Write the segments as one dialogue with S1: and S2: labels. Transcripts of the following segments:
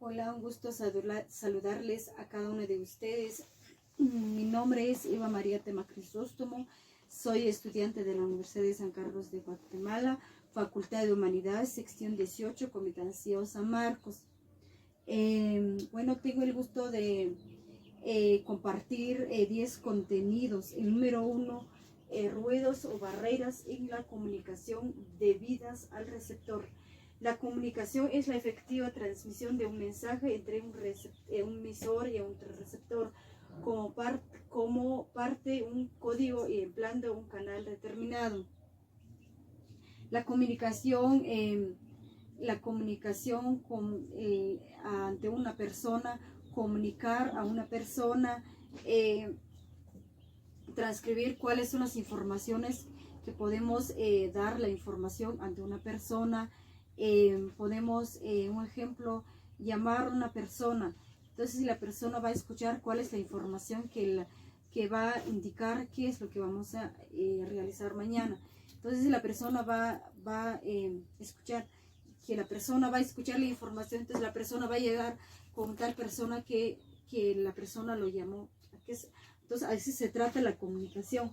S1: Hola, un gusto saludarles a cada uno de ustedes. Mi nombre es Eva María Tema Crisóstomo, soy estudiante de la Universidad de San Carlos de Guatemala, Facultad de Humanidades, sección 18, Comitán San Marcos. Bueno, tengo el gusto de compartir 10 contenidos. El número 1, ruidos o barreras en la comunicación debidas al receptor. La comunicación es la efectiva transmisión de un mensaje entre un emisor y un receptor como parte un código y empleando un canal determinado. La comunicación ante una persona, comunicar a una persona, transcribir cuáles son las informaciones que podemos dar la información ante una persona. Podemos, un ejemplo, llamar a una persona. Entonces la persona va a escuchar cuál es la información que va a indicar qué es lo que vamos a realizar mañana. Entonces la persona va a escuchar, que la persona va a escuchar la información, entonces la persona va a llegar con tal persona que la persona lo llamó. Entonces así se trata la comunicación.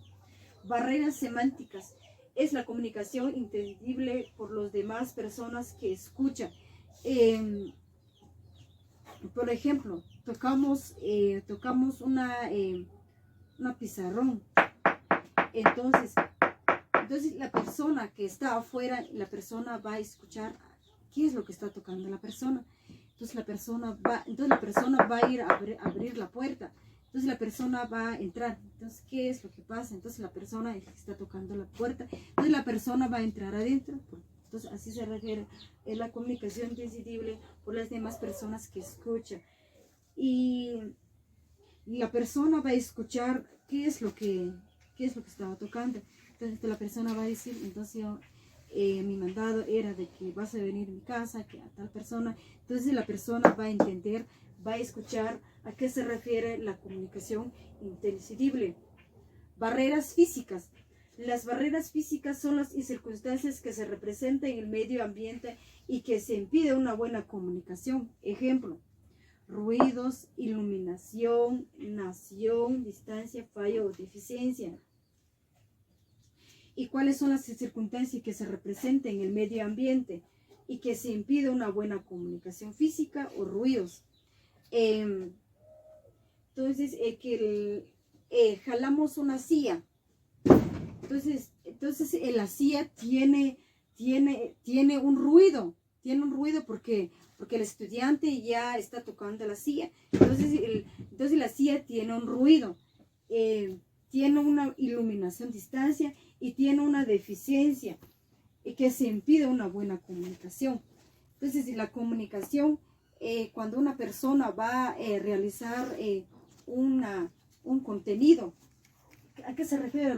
S1: Barreras semánticas. Es la comunicación entendible por las demás personas que escuchan. Por ejemplo, tocamos una pizarrón. Entonces la persona que está afuera, la persona va a escuchar qué es lo que está tocando la persona. Entonces la persona va a ir a abrir la puerta. Entonces la persona va a entrar. Entonces, ¿qué es lo que pasa? Entonces la persona está tocando la puerta. Entonces la persona va a entrar adentro. Entonces así se refiere. Es la comunicación entendible por las demás personas que escuchan. Y la persona va a escuchar qué es lo que estaba tocando. Entonces la persona va a decir, entonces mi mandado era de que vas a venir a mi casa, que a tal persona. Entonces la persona va a entender, va a escuchar a qué se refiere la comunicación inteligible. Barreras físicas. Las barreras físicas son las circunstancias que se representan en el medio ambiente y que se impide una buena comunicación. Ejemplo, ruidos, iluminación, nación, distancia, fallo o deficiencia. ¿Y cuáles son las circunstancias que se representan en el medio ambiente y que se impide una buena comunicación física o ruidos? Entonces, jalamos una silla. Entonces la silla tiene un ruido. Tiene un ruido porque el estudiante ya está tocando la silla. Entonces la silla tiene un ruido. Tiene una iluminación distancia y tiene una deficiencia y que se impide una buena comunicación. Entonces la comunicación, cuando una persona va a realizar un contenido, ¿a qué se refiere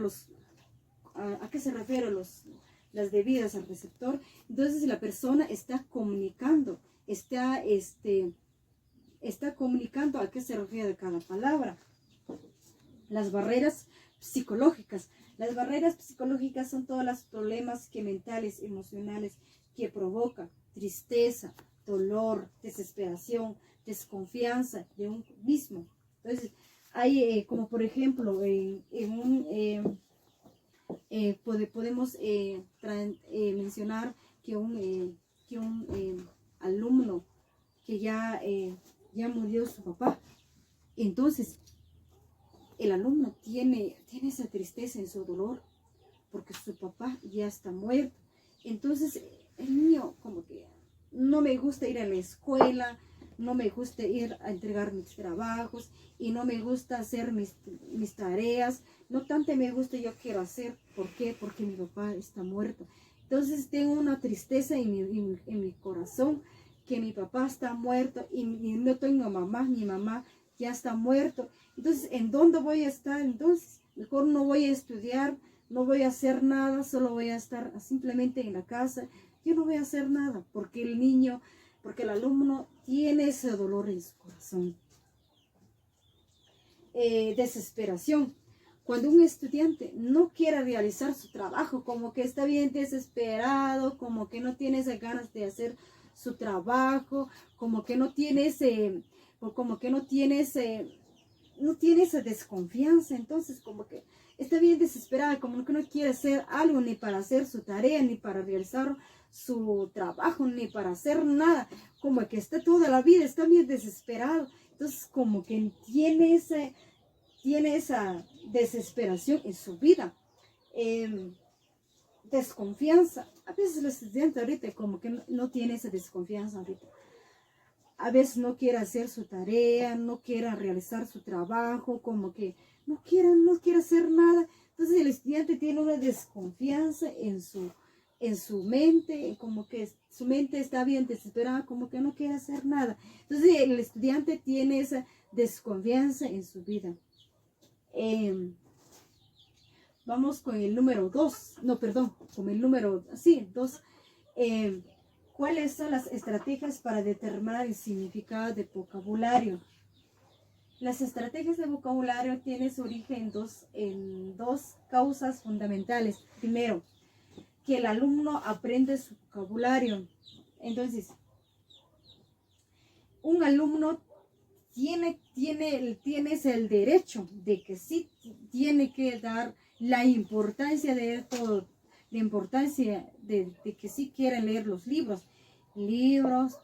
S1: las debidas al receptor? Entonces la persona está comunicando, está comunicando a qué se refiere cada palabra. Las barreras psicológicas. Las barreras psicológicas son todos los problemas mentales, emocionales que provocan tristeza, dolor, desesperación, desconfianza de un mismo. Entonces, hay como por ejemplo, podemos mencionar que un alumno que ya murió su papá. Entonces, el alumno tiene esa tristeza en su dolor porque su papá ya está muerto. Entonces el niño como que no me gusta ir a la escuela, no me gusta ir a entregar mis trabajos y no me gusta hacer mis tareas, no tanto me gusta, yo quiero hacer. ¿Por qué? Porque mi papá está muerto. Entonces tengo una tristeza en mi corazón que mi papá está muerto y no tengo mamá, mi mamá ya está muerto. Entonces, ¿en dónde voy a estar? Entonces, mejor no voy a estudiar, no voy a hacer nada, solo voy a estar simplemente en la casa. Yo no voy a hacer nada porque el alumno tiene ese dolor en su corazón. Desesperación. Cuando un estudiante no quiere realizar su trabajo, como que está bien desesperado, como que no tiene esas ganas de hacer su trabajo, como que no tiene no tiene esa desconfianza. Entonces como que está bien desesperada, como que no quiere hacer algo, ni para hacer su tarea, ni para realizar su trabajo, ni para hacer nada, como que está toda la vida, está bien desesperado. Entonces como que tiene esa desesperación en su vida, desconfianza. A veces el estudiante ahorita como que no tiene esa desconfianza ahorita. A veces no quiere hacer su tarea, no quiere realizar su trabajo, como que no quiere hacer nada. Entonces el estudiante tiene una desconfianza en su mente, como que su mente está bien desesperada, como que no quiere hacer nada. Entonces el estudiante tiene esa desconfianza en su vida. Vamos con el número 2, no, perdón, con el número 2. ¿Cuáles son las estrategias para determinar el significado de vocabulario? Las estrategias de vocabulario tienen su origen en dos causas fundamentales. Primero, que el alumno aprende su vocabulario. Entonces, un alumno tienes el derecho de que sí tiene que dar la importancia de todo, la importancia de que sí quieren leer los libros,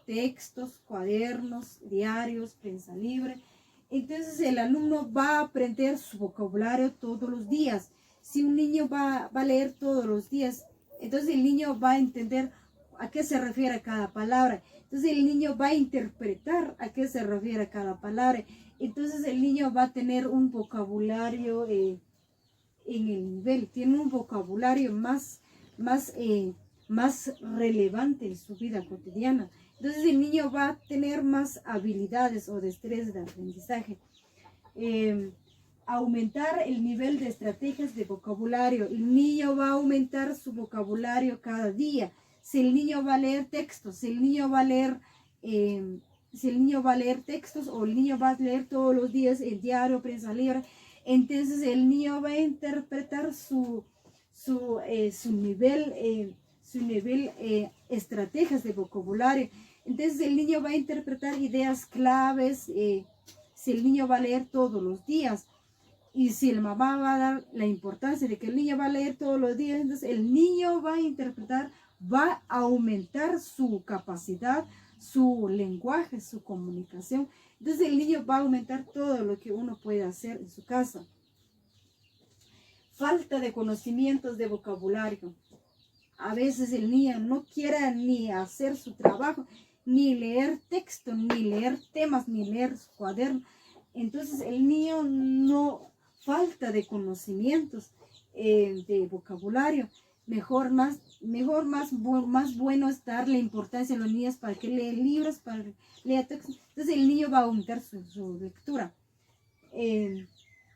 S1: textos, cuadernos, diarios, prensa libre. Entonces el alumno va a aprender su vocabulario todos los días. Si un niño va a leer todos los días, entonces el niño va a entender a qué se refiere cada palabra. Entonces el niño va a interpretar a qué se refiere cada palabra. Entonces el niño va a tener un vocabulario en el nivel, tiene un vocabulario más relevante en su vida cotidiana. Entonces el niño va a tener más habilidades o destrezas de aprendizaje. Aumentar el nivel de estrategias de vocabulario. El niño va a aumentar su vocabulario cada día. Si el niño va a leer textos, si el niño va a leer textos, o el niño va a leer todos los días el diario, prensa libre, entonces el niño va a interpretar su nivel, estrategias de vocabulario. Entonces el niño va a interpretar ideas claves, si el niño va a leer todos los días. Y si la mamá va a dar la importancia de que el niño va a leer todos los días, entonces el niño va a interpretar, va a aumentar su capacidad, su lenguaje, su comunicación. Entonces el niño va a aumentar todo lo que uno puede hacer en su casa. Falta de conocimientos de vocabulario. A veces el niño no quiere ni hacer su trabajo, ni leer texto, ni leer temas, ni leer su cuaderno. Entonces el niño falta de conocimientos de vocabulario. Más bueno es darle importancia a los niños para que lean libros, para que lean textos. Entonces el niño va a aumentar su lectura.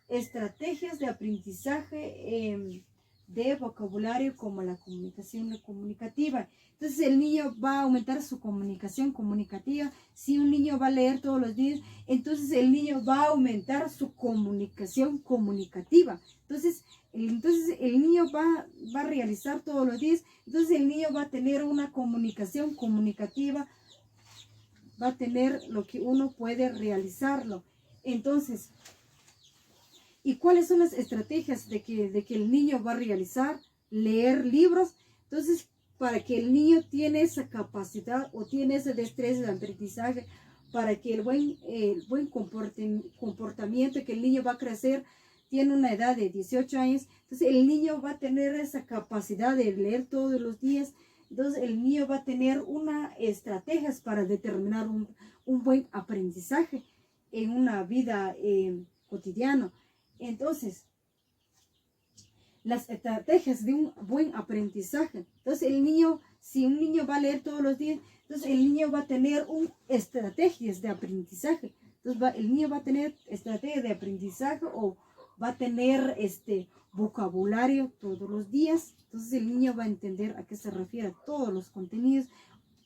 S1: Estrategias de aprendizaje de vocabulario como la comunicación comunicativa. Entonces el niño va a aumentar su comunicación comunicativa. Si un niño va a leer todos los días, entonces el niño va a aumentar su comunicación comunicativa. Entonces el niño va a realizar todos los días, entonces el niño va a tener una comunicación comunicativa, va a tener lo que uno puede realizarlo. Entonces, ¿y cuáles son las estrategias de que el niño va a realizar? Leer libros. Entonces, para que el niño tiene esa capacidad o tiene esa destreza de aprendizaje, para que el buen comportamiento, que el niño va a crecer, tiene una edad de 18 años, entonces el niño va a tener esa capacidad de leer todos los días. Entonces el niño va a tener unas estrategias para determinar un buen aprendizaje en una vida cotidiana. Entonces, las estrategias de un buen aprendizaje. Entonces el niño, si un niño va a leer todos los días, entonces el niño va a tener estrategias de aprendizaje. Entonces el niño va a tener estrategias de aprendizaje o va a tener vocabulario todos los días. Entonces el niño va a entender a qué se refiere todos los contenidos,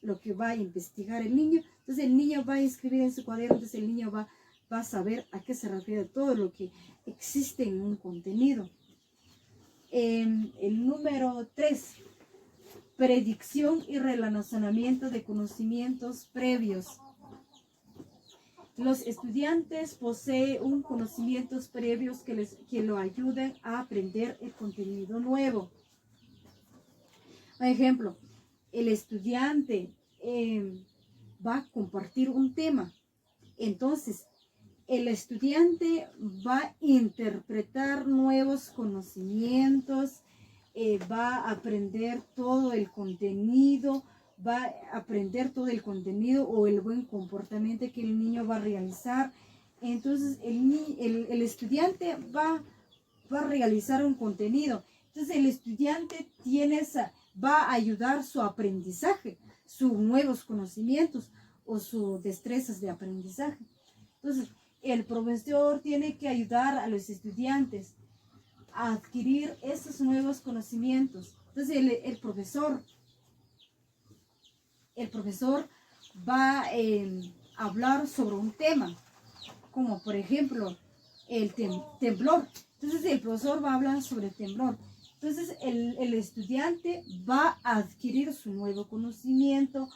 S1: lo que va a investigar el niño. Entonces el niño va a escribir en su cuaderno, entonces el niño va a saber a qué se refiere todo lo que existe en un contenido. El número 3. predicción y relacionamiento de conocimientos previos. Los estudiantes poseen un conocimientos previos que lo ayuden a aprender el contenido nuevo. Por ejemplo, el estudiante va a compartir un tema. Entonces, el estudiante va a interpretar nuevos conocimientos, va a aprender todo el contenido, va a aprender todo el contenido o el buen comportamiento que el niño va a realizar. Entonces, el estudiante va a realizar un contenido. Entonces, el estudiante va a ayudar su aprendizaje, sus nuevos conocimientos o sus destrezas de aprendizaje. Entonces, el profesor tiene que ayudar a los estudiantes a adquirir esos nuevos conocimientos. Entonces, el profesor va a hablar sobre un tema, como por ejemplo el temblor. Entonces, el profesor va a hablar sobre el temblor. Entonces, el estudiante va a adquirir su nuevo conocimiento,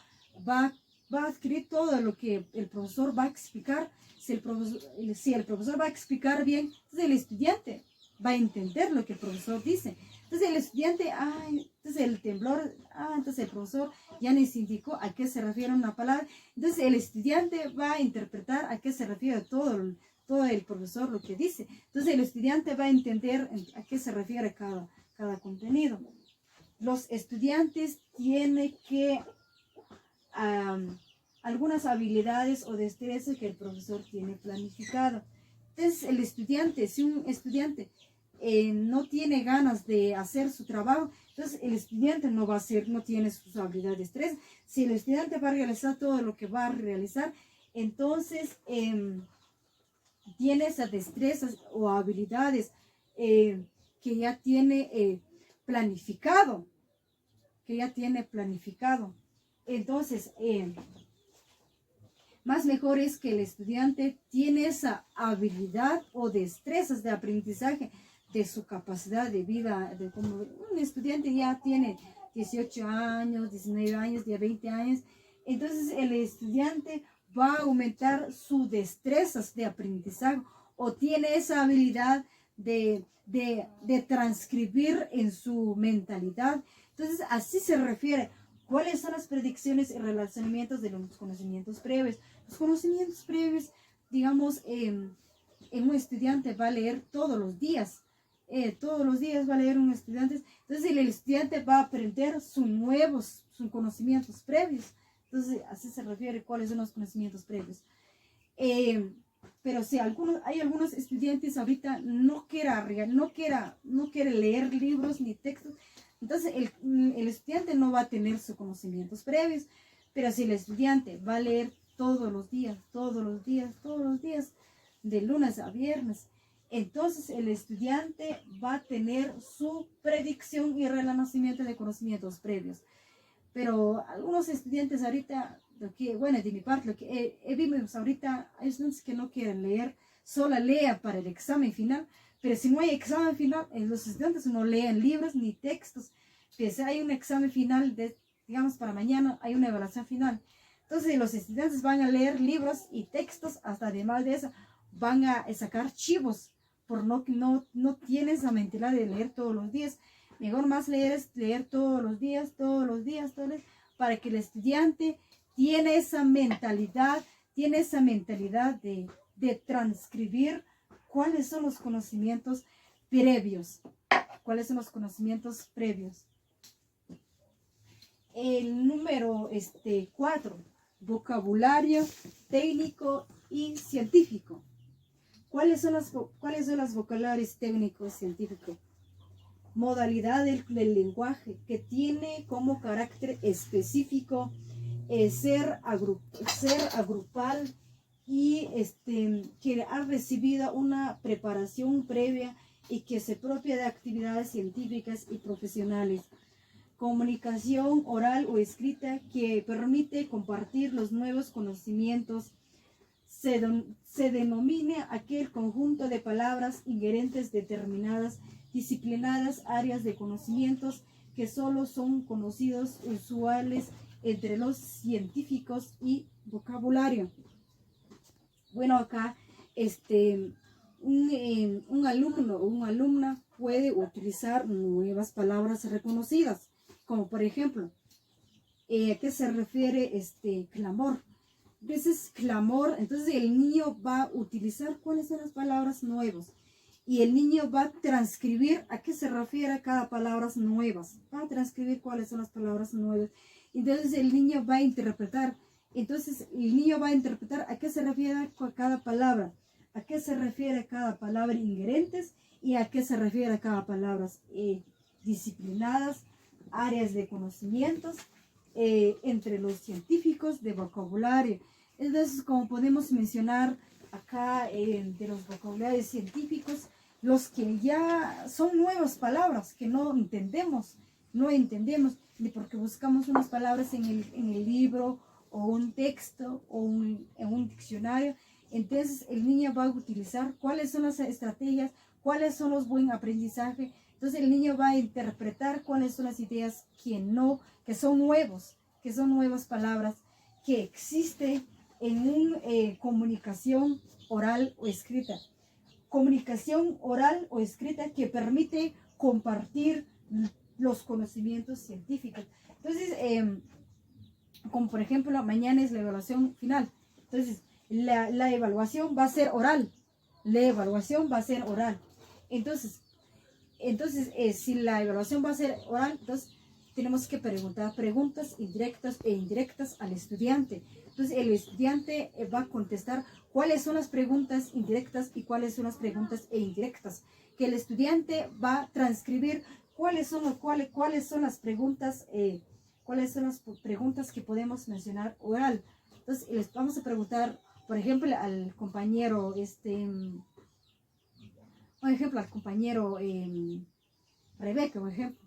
S1: va a adquirir todo lo que el profesor va a explicar. Si el profesor va a explicar bien, entonces el estudiante va a entender lo que el profesor dice. Entonces el estudiante, entonces el temblor, entonces el profesor ya nos indicó a qué se refiere una palabra. Entonces el estudiante va a interpretar a qué se refiere todo el profesor lo que dice. Entonces el estudiante va a entender a qué se refiere cada contenido. Los estudiantes tienen que algunas habilidades o destrezas que el profesor tiene planificado. Entonces el estudiante, si un estudiante no tiene ganas de hacer su trabajo, entonces el estudiante no tiene sus habilidades, destrezas. Si el estudiante va a realizar todo lo que va a realizar, entonces tiene esas destrezas o habilidades que ya tiene planificado, Entonces, más mejor es que el estudiante tiene esa habilidad o destrezas de aprendizaje de su capacidad de vida, de como un estudiante ya tiene 18 años, 19 años, ya 20 años, entonces el estudiante va a aumentar sus destrezas de aprendizaje o tiene esa habilidad de transcribir en su mentalidad. Entonces, así se refiere. ¿Cuáles son las predicciones y relacionamientos de los conocimientos previos? Los conocimientos previos, digamos, en un estudiante va a leer todos los días. Todos los días va a leer un estudiante. Entonces, el estudiante va a aprender sus conocimientos previos. Entonces, así se refiere cuáles son los conocimientos previos. Pero si hay algunos estudiantes ahorita no quiere leer libros ni textos, entonces el estudiante no va a tener sus conocimientos previos. Pero si el estudiante va a leer todos los días, de lunes a viernes, entonces el estudiante va a tener su predicción y relacionamiento de conocimientos previos. Pero algunos estudiantes ahorita, de mi parte, lo que vimos ahorita, hay estudiantes que no quieren leer, solo lea para el examen final. Pero si no hay examen final, los estudiantes no leen libros ni textos. Pues hay un examen final, digamos para mañana, hay una evaluación final. Entonces los estudiantes van a leer libros y textos, hasta además de eso, van a sacar chivos, por no tienen esa mentalidad de leer todos los días. Mejor más leer es leer todos los días, para que el estudiante tiene esa mentalidad de transcribir cuáles son los conocimientos previos. El número 4, vocabulario técnico y científico. ¿Cuáles son los vocabularios técnicos y científicos? Modalidad del lenguaje que tiene como carácter específico ser agrupal y que ha recibido una preparación previa y que se propia de actividades científicas y profesionales. Comunicación oral o escrita que permite compartir los nuevos conocimientos. Se denomina aquel conjunto de palabras inherentes determinadas disciplinadas áreas de conocimientos que solo son conocidos, usuales entre los científicos y vocabulario. Bueno, acá un alumno o una alumna puede utilizar nuevas palabras reconocidas, como por ejemplo, ¿a qué se refiere clamor? Entonces, clamor, entonces el niño va a utilizar cuáles son las palabras nuevas y el niño va a transcribir a qué se refiere cada palabra nuevas, va a transcribir cuáles son las palabras nuevas. Entonces el niño va a interpretar, a qué se refiere cada palabra, a qué se refiere cada palabra inherentes y a qué se refiere cada palabra disciplinadas, áreas de conocimientos entre los científicos de vocabulario. Entonces, como podemos mencionar acá de los vocabularios científicos, los que ya son nuevas palabras que no entendemos, ni porque buscamos unas palabras en el libro o un texto o en un diccionario. Entonces el niño va a utilizar cuáles son las estrategias, cuáles son los buen aprendizaje. Entonces el niño va a interpretar cuáles son las ideas que son nuevas palabras que existen en una comunicación oral o escrita. Comunicación oral o escrita que permite compartir los conocimientos científicos. Entonces, como por ejemplo, mañana es la evaluación final. Entonces, la evaluación va a ser oral. Entonces, si la evaluación va a ser oral, entonces tenemos que preguntar preguntas directas e indirectas al estudiante. Entonces el estudiante va a contestar cuáles son las preguntas indirectas y cuáles son las preguntas indirectas. Que el estudiante va a transcribir cuáles son las preguntas, que podemos mencionar oral. Entonces les vamos a preguntar, por ejemplo, al compañero, Rebeca, por ejemplo.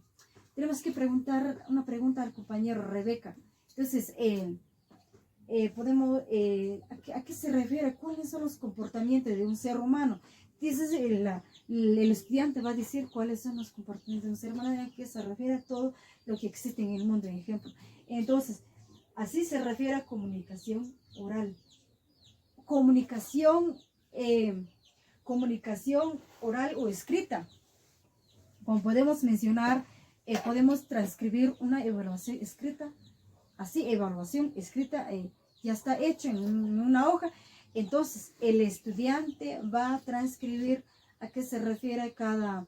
S1: Tenemos que preguntar una pregunta al compañero Rebeca. Entonces, ¿a qué se refiere? ¿Cuáles son los comportamientos de un ser humano? Entonces, el estudiante va a decir cuáles son los comportamientos de un ser humano, a qué se refiere a todo lo que existe en el mundo, por ejemplo. Entonces, así se refiere a comunicación oral. Comunicación oral o escrita. Como podemos mencionar, podemos transcribir una evaluación escrita. Así, evaluación escrita ya está hecho en una hoja. Entonces, el estudiante va a transcribir a qué se refiere cada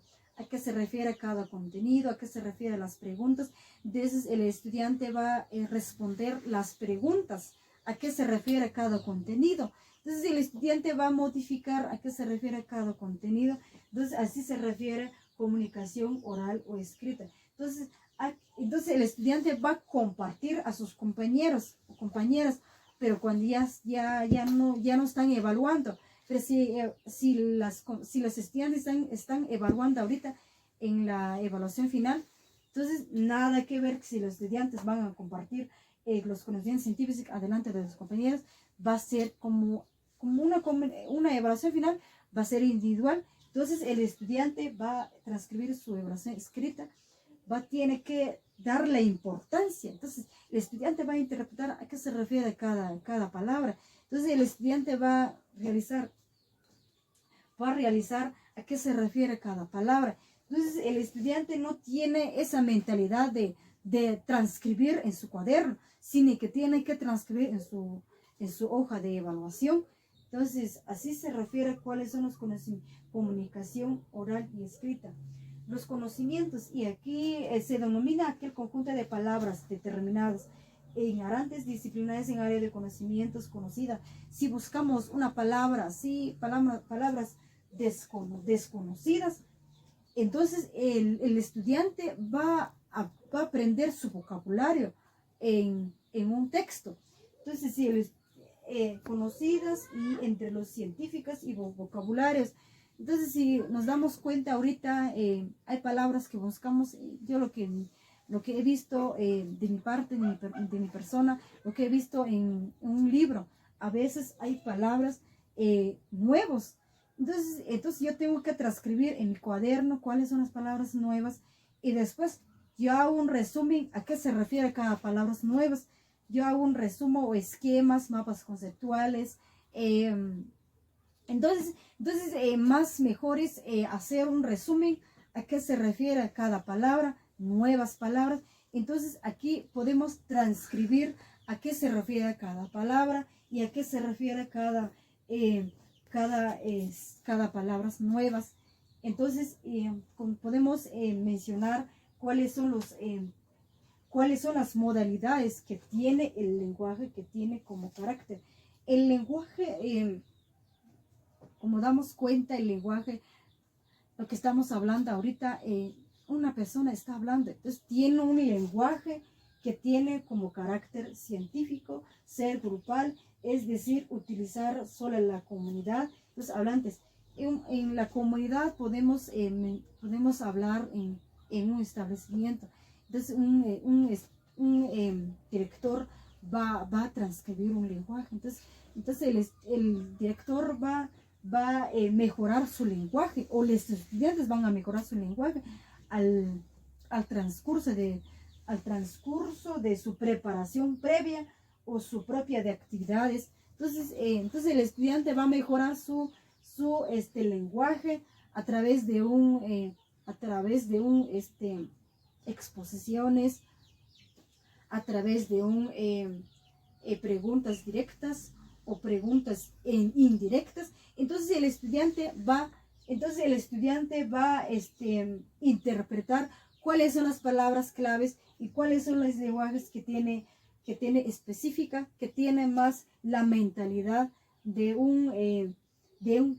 S1: contenido, a qué se refiere a las preguntas. Entonces, el estudiante va a responder las preguntas, a qué se refiere cada contenido. Entonces, el estudiante va a modificar a qué se refiere cada contenido. Entonces, así se refiere comunicación oral o escrita. Entonces el estudiante va a compartir a sus compañeros o compañeras, pero cuando ya no están evaluando. Pero si los estudiantes están evaluando ahorita en la evaluación final, entonces nada que ver si los estudiantes van a compartir los conocimientos científicos adelante de los compañeros. Va a ser como una evaluación final, va a ser individual. Entonces el estudiante va a transcribir su evaluación escrita, tiene que darle importancia. Entonces el estudiante va a interpretar a qué se refiere cada palabra. Entonces el estudiante va a realizar a qué se refiere cada palabra. Entonces el estudiante no tiene esa mentalidad de transcribir en su cuaderno, sino que tiene que transcribir en su hoja de evaluación. Entonces, así se refiere a cuáles son los conocimientos, comunicación oral y escrita. Los conocimientos, y aquí se denomina aquel conjunto de palabras determinadas, ignorantes, disciplinadas en área de conocimientos conocida. Si buscamos una palabra, palabras desconocidas, entonces el estudiante va a aprender su vocabulario en un texto. Entonces, si conocidas y entre los científicos y vocabularios. Entonces, si nos damos cuenta ahorita, hay palabras que buscamos. Yo lo que he visto de mi parte, de mi persona, lo que he visto en un libro, a veces hay palabras nuevas. Entonces yo tengo que transcribir en mi cuaderno cuáles son las palabras nuevas y después yo hago un resumen a qué se refiere cada palabra nuevas, yo hago un resumen o esquemas, mapas conceptuales. Entonces más mejor es hacer un resumen a qué se refiere cada palabra, nuevas palabras. Entonces aquí podemos transcribir a qué se refiere cada palabra y a qué se refiere cada palabras nuevas. Entonces podemos mencionar cuáles son las modalidades que tiene el lenguaje, que tiene como carácter. El lenguaje, como damos cuenta, el lenguaje, lo que estamos hablando ahorita, una persona está hablando, entonces tiene un lenguaje que tiene como carácter científico, ser grupal, es decir, utilizar solo la comunidad, los hablantes. En la comunidad podemos hablar en un establecimiento. Entonces un director va a transcribir un lenguaje. Entonces el director va a mejorar su lenguaje, o los estudiantes van a mejorar su lenguaje al transcurso de su preparación previa o su propia de actividades. Entonces el estudiante va a mejorar su lenguaje a través de exposiciones, a través de preguntas directas o preguntas indirectas. Entonces el estudiante va a interpretar cuáles son las palabras claves y cuáles son los lenguajes que tiene específica, que tiene más la mentalidad de una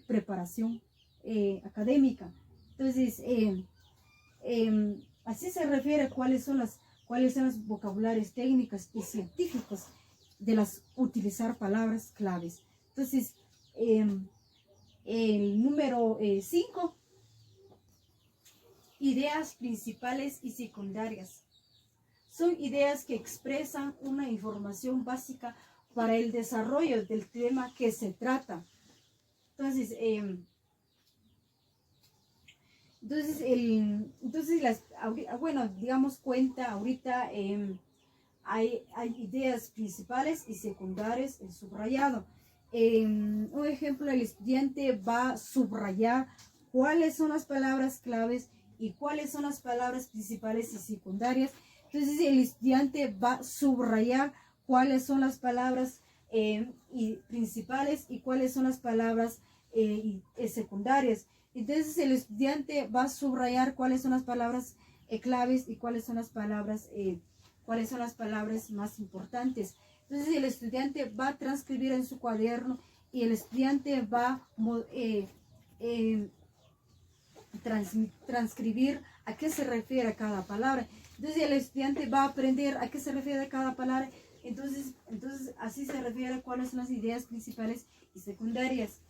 S1: preparación académica. Entonces, así se refiere a cuáles son los vocabularios técnicos y científicos de las utilizar palabras claves. Entonces, el número 5, ideas principales y secundarias. Son ideas que expresan una información básica para el desarrollo del tema que se trata. Entonces, digamos cuenta ahorita, hay ideas principales y secundarias en subrayado. Un ejemplo, el estudiante va a subrayar cuáles son las palabras claves y cuáles son las palabras principales y secundarias. Entonces el estudiante va a subrayar cuáles son las palabras principales y cuáles son las palabras secundarias. Entonces el estudiante va a subrayar cuáles son las palabras claves y cuáles son las palabras más importantes. Entonces el estudiante va a transcribir en su cuaderno y el estudiante va a transcribir a qué se refiere cada palabra. Entonces el estudiante va a aprender a qué se refiere cada palabra. Entonces así se refiere a cuáles son las ideas principales y secundarias.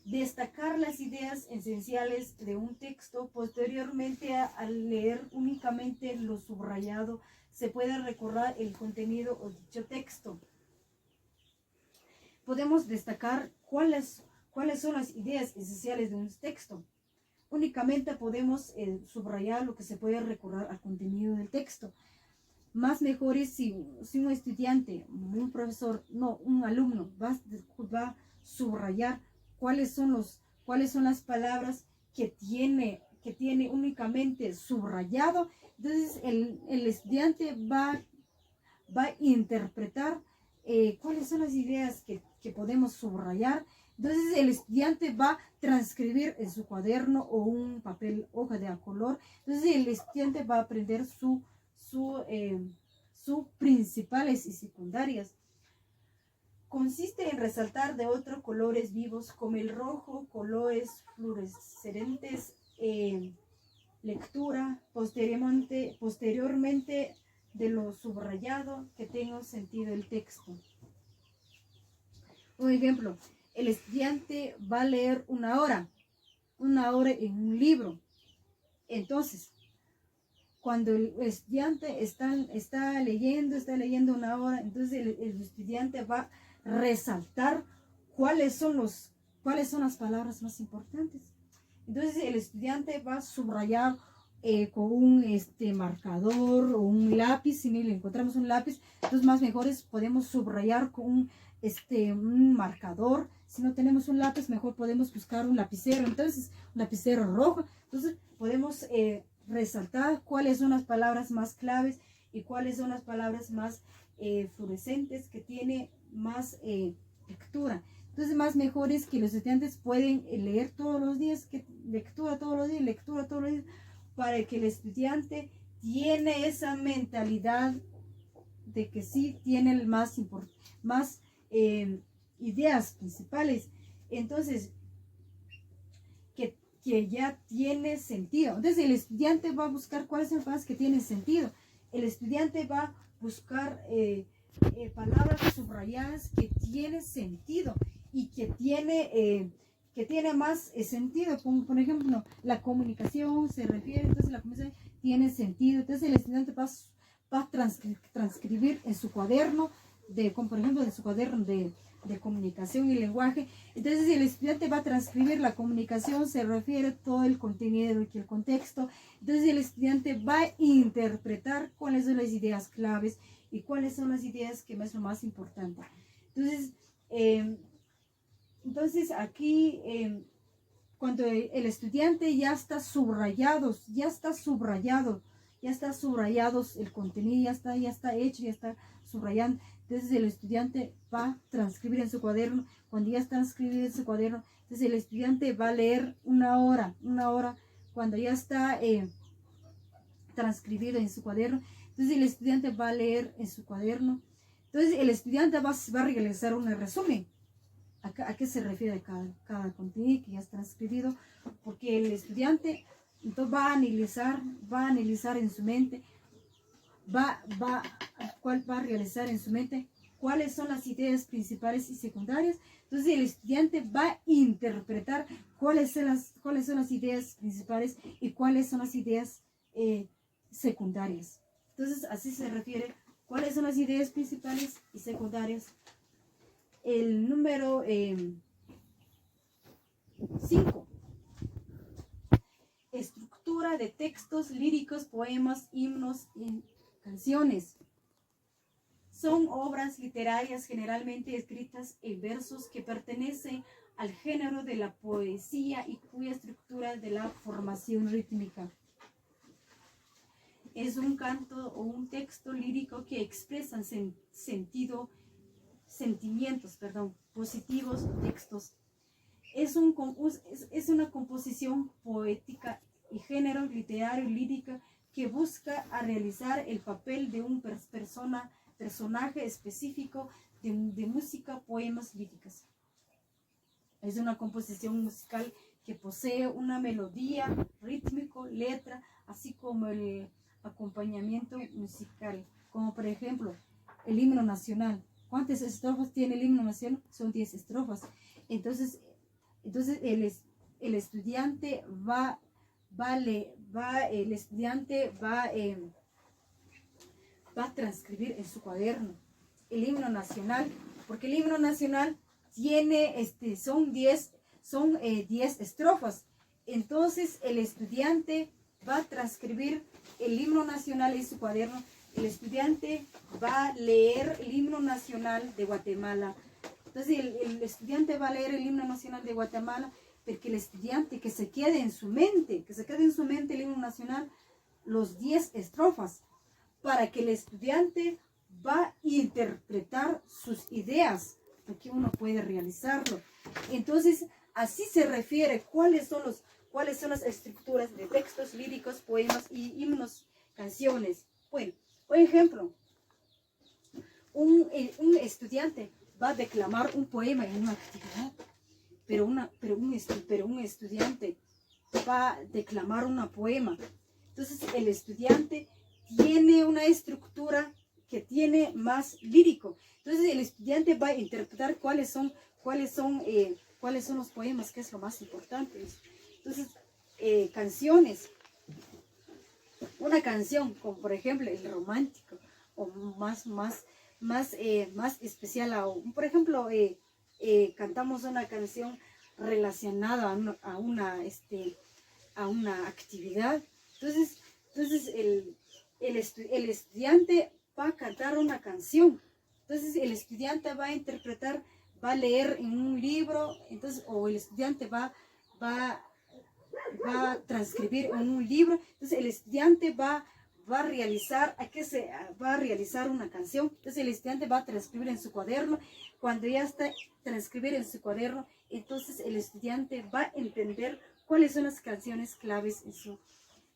S1: Destacar las ideas esenciales de un texto. Posteriormente, al leer únicamente lo subrayado, se puede recordar el contenido o dicho texto. Podemos destacar cuáles son las ideas esenciales de un texto. Únicamente podemos subrayar lo que se puede recordar al contenido del texto. Más mejor es si un estudiante, un profesor, no, un alumno va a subrayar cuáles son las palabras que tiene únicamente subrayado. Entonces el estudiante va a interpretar cuáles son las ideas que podemos subrayar. Entonces el estudiante va a transcribir en su cuaderno o un papel, hoja de a color. Entonces el estudiante va a aprender sus principales y secundarias. Consiste en resaltar de otros colores vivos como el rojo, colores fluorescentes, lectura, posteriormente de lo subrayado que tenga sentido el texto. Un ejemplo, el estudiante va a leer una hora en un libro. Entonces, cuando el estudiante está leyendo una hora, entonces el estudiante va a resaltar cuáles son las palabras más importantes. Entonces el estudiante va a subrayar con un marcador o un lápiz. Si no le encontramos un lápiz, entonces más mejores podemos subrayar con un marcador. Si no tenemos un lápiz, mejor podemos buscar un lapicero. Entonces, un lapicero rojo. Entonces, podemos resaltar cuáles son las palabras más claves y cuáles son las palabras más fluorescentes, que tiene más lectura. Entonces, más mejor es que los estudiantes pueden leer todos los días, lectura todos los días, para que el estudiante tiene esa mentalidad de que sí tiene el más ideas principales. Entonces, que ya tiene sentido. Entonces, el estudiante va a buscar cuáles son las palabras que tienen sentido. El estudiante va a buscar palabras subrayadas que tienen sentido y que tiene más sentido, como por ejemplo la comunicación se refiere. Entonces la comunicación tiene sentido. Entonces el estudiante va a transcribir en su cuaderno, como por ejemplo en su cuaderno de comunicación y lenguaje. Entonces el estudiante va a transcribir la comunicación, se refiere todo el contenido y el contexto. Entonces el estudiante va a interpretar cuáles son las ideas claves y cuáles son las ideas que es lo más importante. Entonces aquí cuando el estudiante ya está subrayado el contenido, ya está hecho, ya está subrayando. Entonces el estudiante va a transcribir en su cuaderno. Cuando ya está transcribido en su cuaderno, entonces el estudiante va a leer una hora, cuando ya está transcribido en su cuaderno. Entonces el estudiante va a leer en su cuaderno. Entonces el estudiante va a realizar un resumen. ¿A qué se refiere cada contenido que ya está transcribido? Porque el estudiante entonces va a analizar en su mente, va a realizar en su mente cuáles son las ideas principales y secundarias. Entonces el estudiante va a interpretar cuáles son las ideas principales y cuáles son las ideas secundarias. Entonces así se refiere cuáles son las ideas principales y secundarias. El número 5. Estructura de textos líricos, poemas, himnos y canciones. Son obras literarias generalmente escritas en versos que pertenecen al género de la poesía y cuya estructura de la formación rítmica. Es un canto o un texto lírico que expresan sentimientos positivos, textos. Es una composición poética y género literario y lírica que busca a realizar el papel de un personaje específico de música, poemas, líricas. Es una composición musical que posee una melodía, rítmico, letra, así como el acompañamiento musical, como por ejemplo el himno nacional. ¿Cuántas estrofas tiene el himno nacional? Son 10 estrofas. Entonces el estudiante va a transcribir en su cuaderno el himno nacional, porque el himno nacional tiene son 10 estrofas. Entonces el estudiante va a transcribir el himno nacional en su cuaderno. El estudiante va a leer el himno nacional de Guatemala. Entonces el estudiante va a leer el himno nacional de Guatemala, porque el estudiante que se quede en su mente el himno nacional, los 10 estrofas, para que el estudiante va a interpretar sus ideas, porque uno puede realizarlo. Entonces así se refiere cuáles son las estructuras de textos líricos, poemas y himnos, canciones. Bueno, por ejemplo, un estudiante va a declamar un poema en una actividad, pero un estudiante va a declamar un poema. Entonces el estudiante tiene una estructura que tiene más lírico. Entonces el estudiante va a interpretar cuáles son los poemas, que es lo más importante. Entonces canciones. Una canción, como por ejemplo el romántico, o más especial, por ejemplo, cantamos una canción relacionada a una actividad. Entonces el estudiante va a cantar una canción. Entonces el estudiante va a interpretar, va a leer en un libro, entonces, o el estudiante va a transcribir en un libro. Entonces el estudiante va a realizar, va a realizar una canción. Entonces el estudiante va a transcribir en su cuaderno. Cuando ya está transcribir en su cuaderno, entonces el estudiante va a entender cuáles son las canciones claves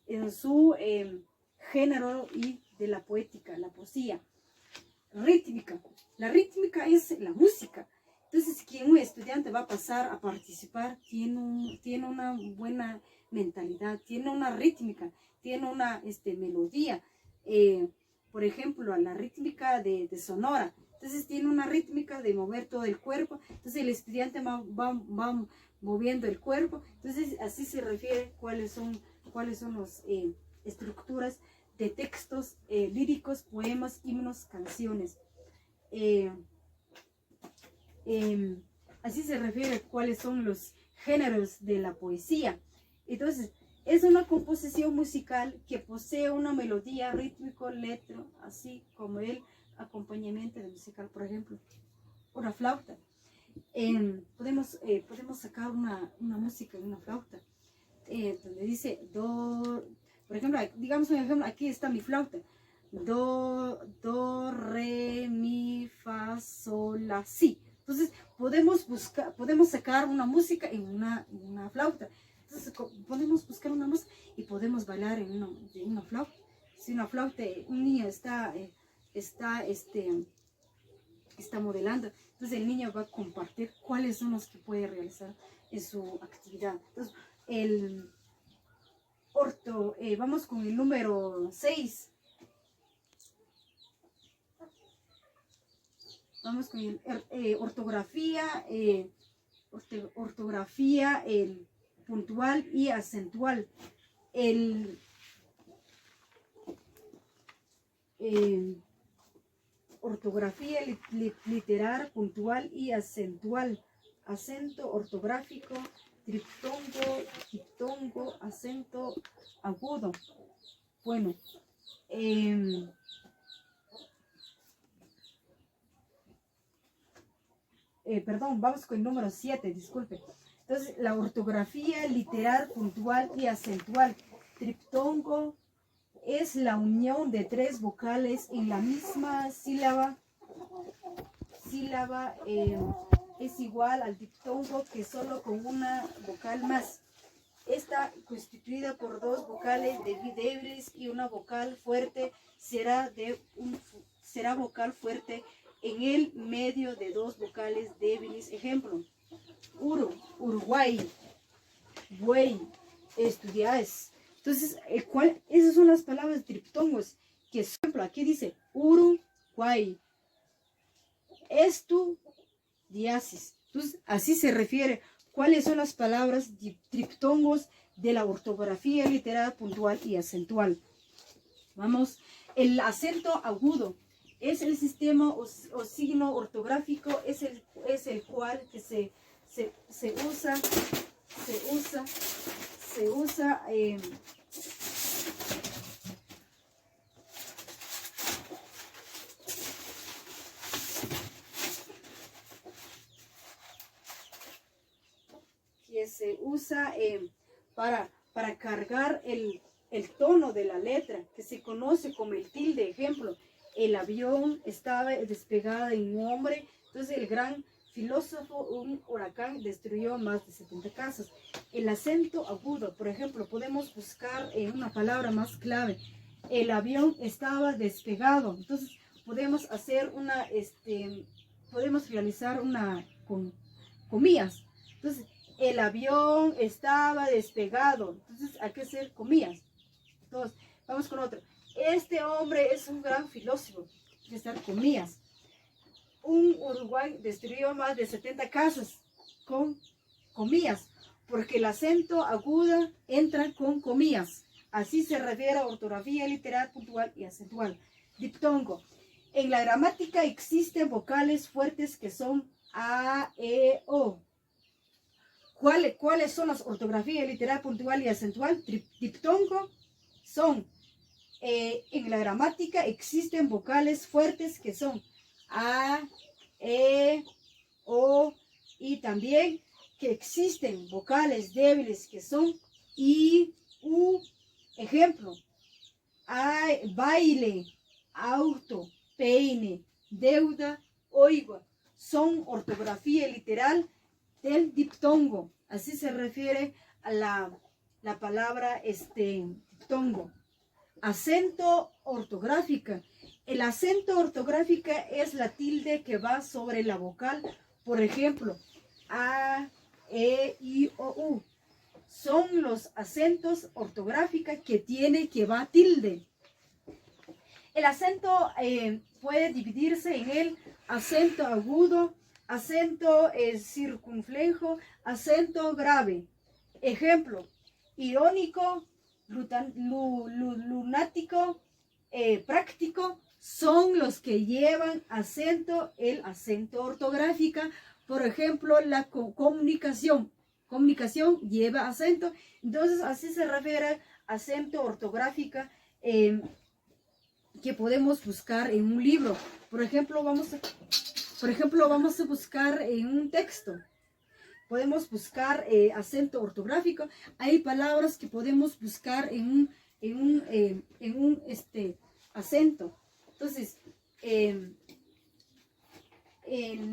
S1: en su género y de la poética, la poesía. Rítmica. La rítmica es la música. Entonces, quien un estudiante va a pasar a participar tiene una buena mentalidad, tiene una rítmica, tiene una melodía. Por ejemplo, la rítmica de sonora. Entonces, tiene una rítmica de mover todo el cuerpo. Entonces, el estudiante va moviendo el cuerpo. Entonces, así se refiere cuáles son las estructuras de textos líricos, poemas, himnos, canciones. Así se refiere cuáles son los géneros de la poesía. Entonces, es una composición musical que posee una melodía, rítmico, letra, así como el acompañamiento de musical. Por ejemplo, una flauta. Podemos sacar una música en una flauta, donde dice do. Por ejemplo, digamos un ejemplo, aquí está mi flauta. Do, re, mi, fa, sol, la, si. Entonces, podemos sacar una música en una flauta. Entonces, podemos buscar una música y podemos bailar en una flauta. Si una flauta, un niño está modelando, entonces el niño va a compartir cuáles son los que puede realizar en su actividad. Entonces, vamos con el número 6. Vamos con ortografía, ortografía puntual y acentual. Ortografía literal, puntual y acentual. Acento ortográfico, diptongo, acento agudo. Bueno, perdón, vamos con el número 7, disculpe. Entonces, la ortografía literal, puntual y acentual. Triptongo es la unión de 3 vocales en la misma sílaba. Es igual al diptongo, que solo con una vocal más. Está constituida por 2 vocales débiles y una vocal fuerte. Será vocal fuerte en el medio de 2 vocales débiles. Ejemplo: Uruguay, buey, estudiáis. Entonces, esas son las palabras triptongos. Que, por ejemplo, aquí dice Uruguay, estudiasis. Entonces, así se refiere cuáles son las palabras triptongos de la ortografía literal, puntual y acentual. Vamos, el acento agudo es el sistema o signo ortográfico, es el cual que se usa para cargar el tono de la letra, que se conoce como el tilde. Ejemplo: el avión estaba despegado en un hombre. Entonces, el gran filósofo, un huracán destruyó más de 70 casas. El acento agudo, por ejemplo, podemos buscar una palabra más clave. El avión estaba despegado. Entonces, podemos realizar una con comillas. Entonces, el avión estaba despegado. Entonces, hay que hacer comillas. Entonces, vamos con otro. Este hombre es un gran filósofo. Hay que estar comillas. Un Uruguay destruyó más de 70 casas, con comillas, porque el acento agudo entra con comillas. Así se refiere a ortografía literal, puntual y acentual. Diptongo. En la gramática existen vocales fuertes que son A, E, O. ¿Cuáles son las ortografías literal, puntual y acentual? Diptongo son, en la gramática existen vocales fuertes que son A, E, O, y también que existen vocales débiles que son I, U. Ejemplo, baile, auto, peine, deuda, oiga, son ortografía literal del diptongo. Así se refiere a la palabra diptongo. Acento ortográfica. El acento ortográfica es la tilde que va sobre la vocal. Por ejemplo, A, E, I, O, U. Son los acentos ortográficos que va tilde. El acento puede dividirse en el acento agudo, acento circunflejo, acento grave. Ejemplo, irónico, lunático, práctico, son los que llevan acento, el acento ortográfico. Por ejemplo, la comunicación. Comunicación lleva acento. Entonces, así se refiere acento ortográfico que podemos buscar en un libro. Por ejemplo, vamos a buscar en un texto. Podemos buscar acento ortográfico. Hay palabras que podemos buscar en un acento. Entonces, el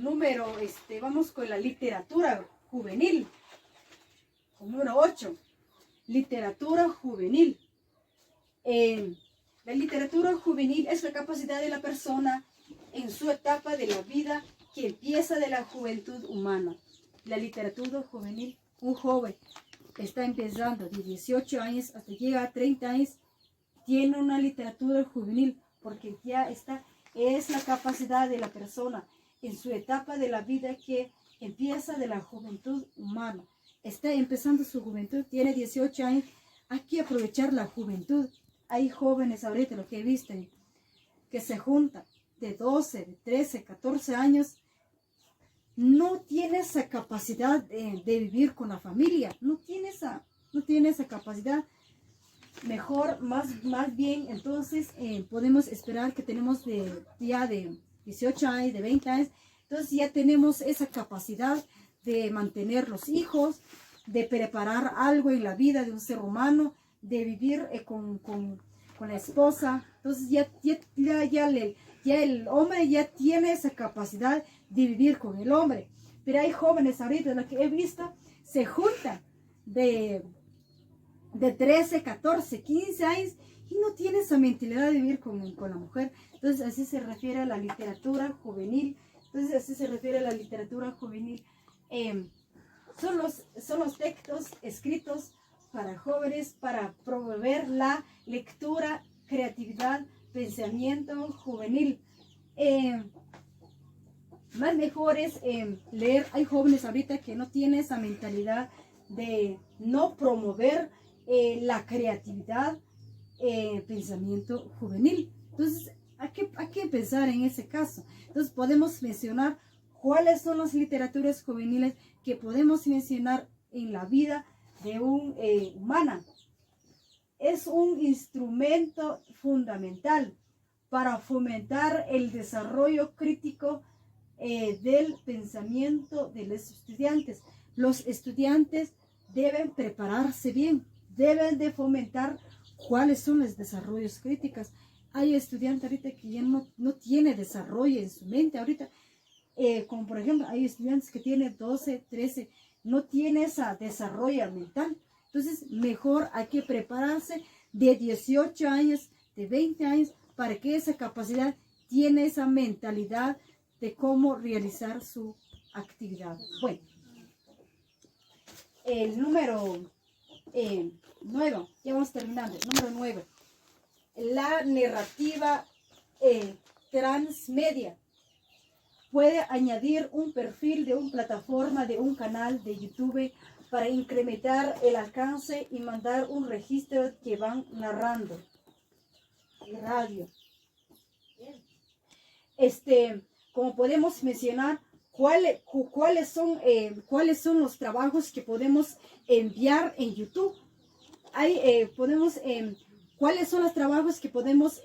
S1: número, vamos con la literatura juvenil. Número 8. Literatura juvenil. La literatura juvenil es la capacidad de la persona en su etapa de la vida que empieza de la juventud humana. La literatura juvenil, un joven que está empezando de 18 años hasta llega a 30 años, tiene una literatura juvenil porque ya es la capacidad de la persona en su etapa de la vida que empieza de la juventud humana. Está empezando su juventud, tiene 18 años, hay que aprovechar la juventud. Hay jóvenes ahorita, lo que viste, que se juntan de 12, de 13, 14 años, no tiene esa capacidad de vivir con la familia, no tiene esa capacidad. Mejor, más bien, entonces podemos esperar que tenemos ya de 18 años, de 20 años, entonces ya tenemos esa capacidad de mantener los hijos, de preparar algo en la vida de un ser humano, de vivir con la esposa. Entonces ya el hombre ya tiene esa capacidad de vivir con el hombre. Pero hay jóvenes ahorita, lo que he visto, se juntan de 13, 14, 15 años y no tienen esa mentalidad de vivir con la mujer. Entonces así se refiere a la literatura juvenil. Son los textos escritos para jóvenes, para promover la lectura, creatividad, pensamiento juvenil. Más mejor es leer. Hay jóvenes ahorita que no tienen esa mentalidad de no promover la creatividad, pensamiento juvenil. Entonces, hay que pensar en ese caso. Entonces, podemos mencionar cuáles son las literaturas juveniles que podemos mencionar en la vida de un humana. Es un instrumento fundamental para fomentar el desarrollo crítico del pensamiento de los estudiantes. Los estudiantes deben prepararse bien, deben de fomentar cuáles son los desarrollos críticos. Hay estudiantes ahorita que ya no tiene desarrollo en su mente ahorita. Como por ejemplo, hay estudiantes que tienen 12, 13, no tiene ese desarrollo mental. Entonces, mejor hay que prepararse de 18 años, de 20 años, para que esa capacidad tiene esa mentalidad de cómo realizar su actividad. Bueno, el número 9, ya vamos terminando, el número 9. La narrativa transmedia. Puede añadir un perfil de una plataforma, de un canal de YouTube para incrementar el alcance y mandar un registro que van narrando. Radio. Como podemos mencionar, cuáles son los trabajos que podemos enviar en YouTube. ¿Cuáles son los trabajos que podemos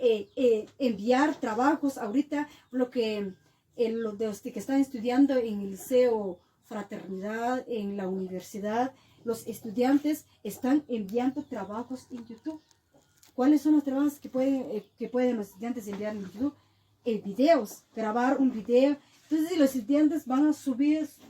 S1: enviar? Trabajos ahorita, lo que los de los que están estudiando en el liceo Fraternidad, en la universidad, los estudiantes están enviando trabajos en YouTube. ¿Cuáles son los trabajos que pueden los estudiantes enviar en YouTube? Videos, grabar un video. Entonces los estudiantes van a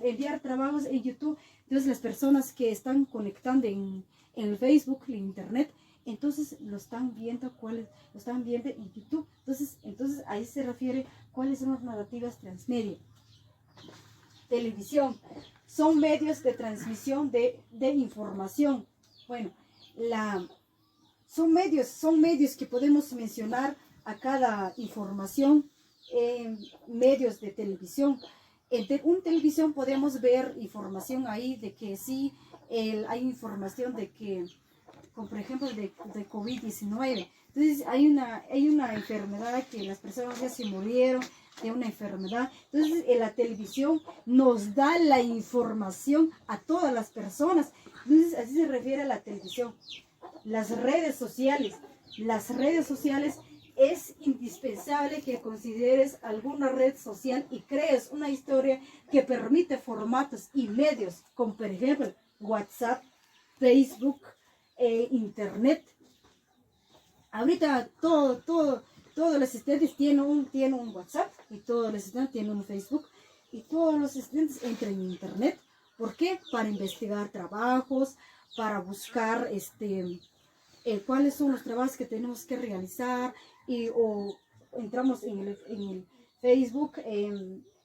S1: enviar trabajos en YouTube. Entonces las personas que están conectando en el Facebook, en Internet, entonces lo están viendo en YouTube. Entonces ahí se refiere cuáles son las narrativas transmedia. Televisión. Son medios de transmisión de información. Bueno, son medios que podemos mencionar a cada información en medios de televisión. En una televisión podemos ver información ahí de que sí, hay información de que, como por ejemplo, de COVID-19. Entonces hay una enfermedad que las personas ya se murieron de una enfermedad. Entonces en la televisión nos da la información a todas las personas. Entonces así se refiere a la televisión. Las redes sociales. Las redes sociales es indispensable que consideres alguna red social y crees una historia que permite formatos y medios, como por ejemplo WhatsApp, Facebook, Internet. Ahorita todos los estudiantes tienen un WhatsApp y todos los estudiantes tienen un Facebook y todos los estudiantes entran en Internet. ¿Por qué? Para investigar trabajos, para buscar cuáles son los trabajos que tenemos que realizar o entramos en el Facebook,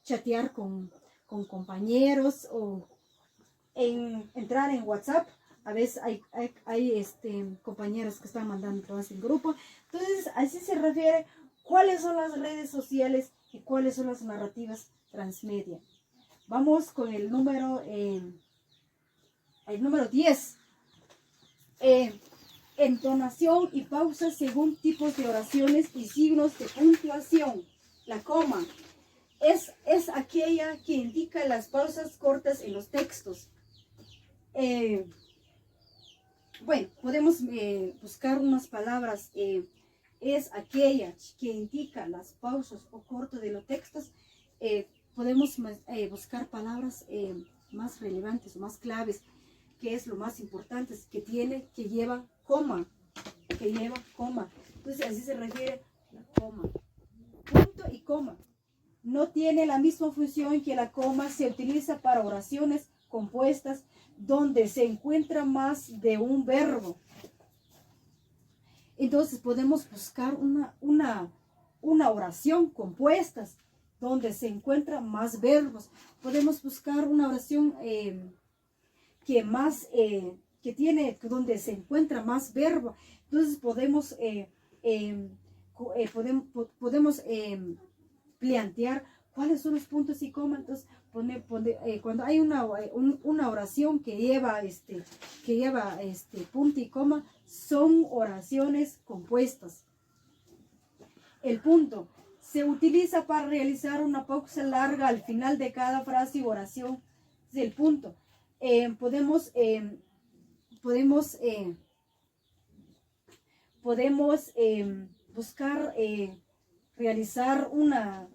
S1: chatear con compañeros o entrar en WhatsApp. A veces hay compañeros que están mandando trabajos en grupo. Entonces, así se refiere cuáles son las redes sociales y cuáles son las narrativas transmedia. Vamos con el número 10. Entonación y pausa según tipos de oraciones y signos de puntuación. La coma es aquella que indica las pausas cortas en los textos. Bueno, podemos buscar unas palabras. Es aquella que indica las pausas o corto de los textos. Podemos buscar palabras más relevantes o más claves, que es lo más importante, que lleva coma. Entonces así se refiere la coma. Punto y coma. No tiene la misma función que la coma. Se utiliza para oraciones compuestas donde se encuentra más de un verbo. Entonces podemos buscar una oración compuesta donde se encuentran más verbos. Podemos buscar una oración donde se encuentra más verbo. Entonces podemos plantear cuáles son los puntos y comas. Entonces cuando hay una oración que lleva punto y coma, son oraciones compuestas. El punto se utiliza para realizar una pausa larga al final de cada frase y oración. Es el punto. Podemos buscar realizar una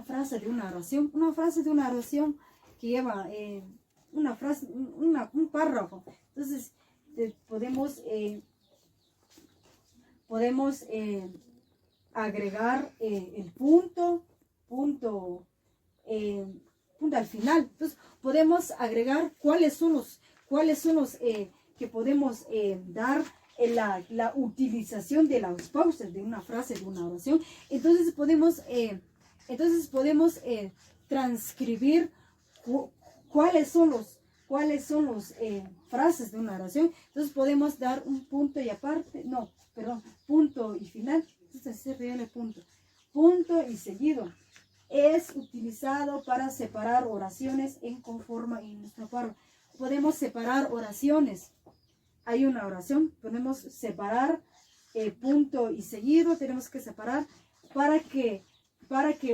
S1: frase de una oración que lleva un párrafo. Entonces podemos agregar el punto al final. Entonces podemos agregar cuáles son los que podemos dar la utilización de las pausas de una frase, de una oración. Entonces podemos transcribir cuáles son los frases de una oración. Entonces podemos dar un punto y aparte, punto y final. Entonces se refiere punto y seguido. Es utilizado para separar oraciones en conforma y en nuestra párrafo. Podemos separar oraciones. Hay una oración, podemos separar punto y seguido. Tenemos que separar para que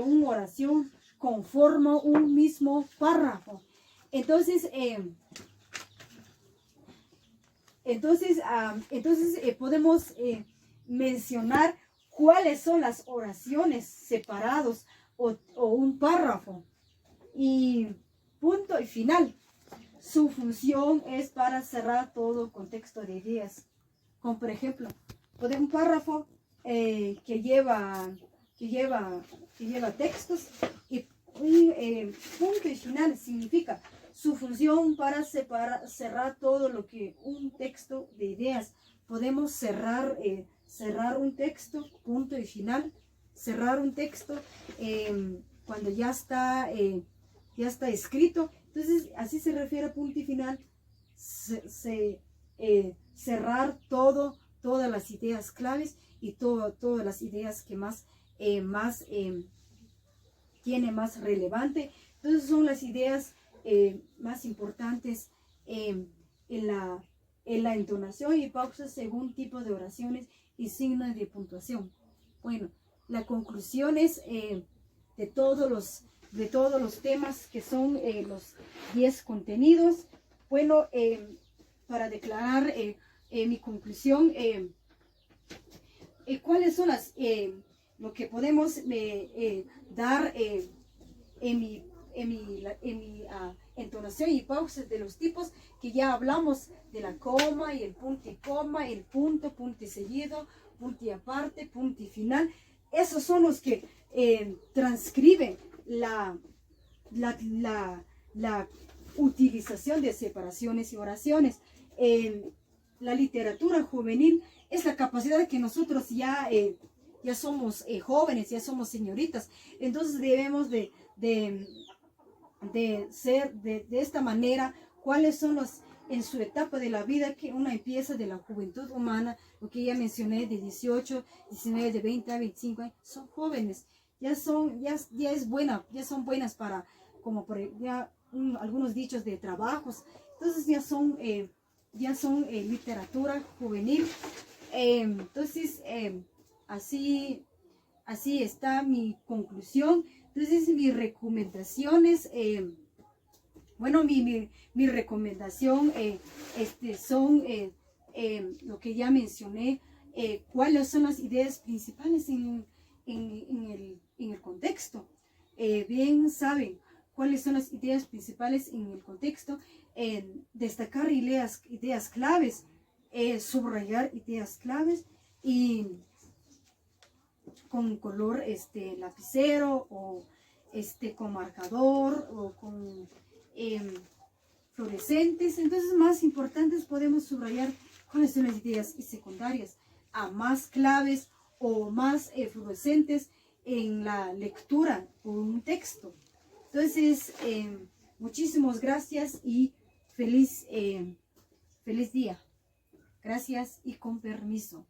S1: una oración conforme un mismo párrafo. Entonces, podemos mencionar cuáles son las oraciones separados o un párrafo. Y punto y final. Su función es para cerrar todo contexto de ideas. Como por ejemplo, un párrafo que lleva textos y punto y final significa su función para cerrar todo lo que un texto de ideas. Podemos cerrar un texto, punto y final, cerrar un texto cuando ya está escrito. Entonces, así se refiere a punto y final, cerrar todas las ideas claves y todas las ideas que tiene más relevante. Entonces, son las ideas más importantes en la entonación y pausas según tipo de oraciones y signos de puntuación. Bueno, la conclusión es de todos los temas que son los 10 contenidos. Bueno, para declarar mi conclusión, ¿cuáles son lo que podemos dar en mi entonación y pausas de los tipos que ya hablamos, de la coma y el punto y coma, el punto y seguido, punto y aparte, punto y final? Esos son los que transcriben la utilización de separaciones y oraciones. La literatura juvenil es la capacidad que nosotros ya somos jóvenes, ya somos señoritas. Entonces debemos de ser de esta manera. ¿Cuáles son en su etapa de la vida que uno empieza de la juventud humana? Lo que ya mencioné, de 18, 19, de 20 a 25 años, son jóvenes. Ya son buenas para, como por algunos dichos de trabajos. Entonces ya son literatura juvenil. Entonces así está mi conclusión. Entonces mis recomendaciones, mi recomendación son lo que ya mencioné, cuáles son las ideas principales en el contexto. Bien saben cuáles son las ideas principales en el contexto, destacar ideas claves, subrayar ideas claves y con color lapicero o con marcador o con fluorescentes. Entonces, más importantes, podemos subrayar cuáles son las ideas secundarias a más claves o más fluorescentes en la lectura por un texto. Entonces, muchísimas gracias y feliz día. Gracias y con permiso.